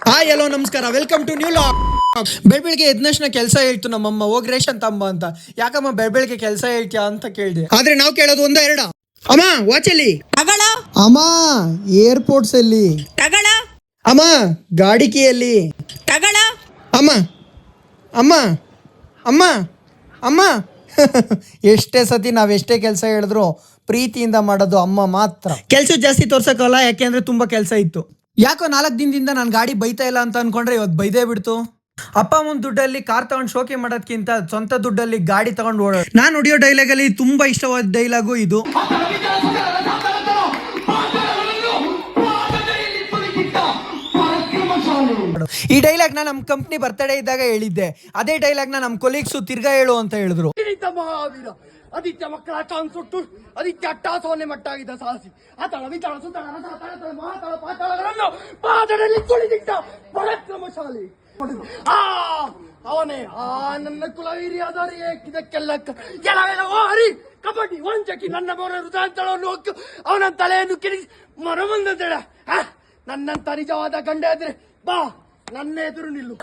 Hi hello ನಮಸ್ಕಾರ, welcome to new log. ಬೆಳಗ್ಗೆ ಎದ್ನಕ್ಷಣ ಕೆಲಸ ಹೇಳ್ತು ನಮ್ಮಮ್ಮ, ಹೋಗಿ ರೇಷನ್ ತಂಬ ಅಂತ. ಯಾಕಮ್ಮ ಬೆಳಗ್ಗೆ ಕೆಲಸ ಹೇಳ್ತೀಯಾ ಅಂತ ಕೇಳಿದೆ. ಆದ್ರೆ ನಾವು ಕೇಳೋದು ಒಂದ ಎರಡ. ಅಮ್ಮ ವಾಚಲ್ಲಿ ತಗಳ, ಅಮ್ಮ ಏರ್ಪೋರ್ಟ್ಸ್ ಅಲ್ಲಿ ತಗಳ, ಅಮ್ಮ ಗಾಡಿ ಕೀಯಲ್ಲಿ ತಗಳ. ಅಮ್ಮ ಅಮ್ಮ ಅಮ್ಮ ಅಮ್ಮ ಎಷ್ಟೇ ಸತಿ ನಾವೆಷ್ಟೇ ಕೆಲಸ ಹೇಳಿದ್ರು ಪ್ರೀತಿಯಿಂದ ಮಾಡೋದು ಅಮ್ಮ ಮಾತ್ರ. ಕೆಲಸ ಜಾಸ್ತಿ ತೋರ್ಸಕ್ಕಲ್ಲ, ಯಾಕೆಂದ್ರೆ ತುಂಬಾ ಕೆಲಸ ಇತ್ತು. ಯಾಕೋ 4 ದಿನದಿಂದ ನಾನು ಗಾಡಿ ಬೈತಾ ಇಲ್ಲ ಅಂತ ಅನ್ಕೊಂಡ್ರೆ ಇವತ್ತು ಬೈದೇ ಬಿಡ್ತು. ಅಪ್ಪ ಅಮ್ಮನ ದುಡ್ಡಲ್ಲಿ ಕಾರ್ ತಗೊಂಡು ಶೋಕಿ ಮಾಡೋದ್ಕಿಂತ ಸ್ವಂತ ದುಡ್ಡಲ್ಲಿ ಗಾಡಿ ತಗೊಂಡು ಓಡೋ. ನಾನು ಹೊಡಿಯೋ ಡೈಲಾಗ್ ಅಲ್ಲಿ ತುಂಬಾ ಇಷ್ಟವಾದ ಡೈಲಾಗು ಇದು. ಈ ಡೈಲಾಗ್ ನ ನಮ್ಮ ಕಂಪ್ನಿ ಬರ್ತಡೇ ಇದ್ದಾಗ ಹೇಳಿದ್ದೆ. ಅದೇ ಡೈಲಾಗ್ ನ ನಮ್ಮ ಕೊಲೀಗ್ಸು ತಿರ್ಗಾ ಹೇಳು ಅಂತ ಹೇಳಿದ್ರು. ಮಹಾವೀರ ಆದಿತ್ಯ ಮಕ್ಕಳ ಚಾನ್ ಸುಟ್ಟು ಆದಿತ್ಯ ಅಟ್ಟಾಸವನ್ನೇ ಮಟ್ಟಾಗಿದ್ದ ಸಾಹಸಿ ಆತಳ ವಿತಳ ಸುತಳ ರಸತಳ ಮಹಾತಳ ಪಾತಾಳಗಳನ್ನು ಪಾದದಲ್ಲಿ ತುಳಿದಿದ್ದ ಪರಾಕ್ರಮಶಾಲಿ. ಅವನೇ ನನ್ನ ಕುಲವೀರ್ಯಾದರೆ ಇದಕ್ಕೆಲ್ಲ ಹರಿ ಕಬಡ್ಡಿ ವಂಚಕಿ ನನ್ನ ಮೊರ ಹೃದಯಾಂತಳವನ್ನು ಹೊಕ್ಕು ಅವನ ತಲೆಯನ್ನು ಕಿರಿಸಿ ಮರಮಂದಳ. ನನ್ನಂತ ನಿಜವಾದ ಗಂಡ ಇದ್ರೆ ಬಾ ನನ್ನ ಎದುರು ನಿಲ್ಲು.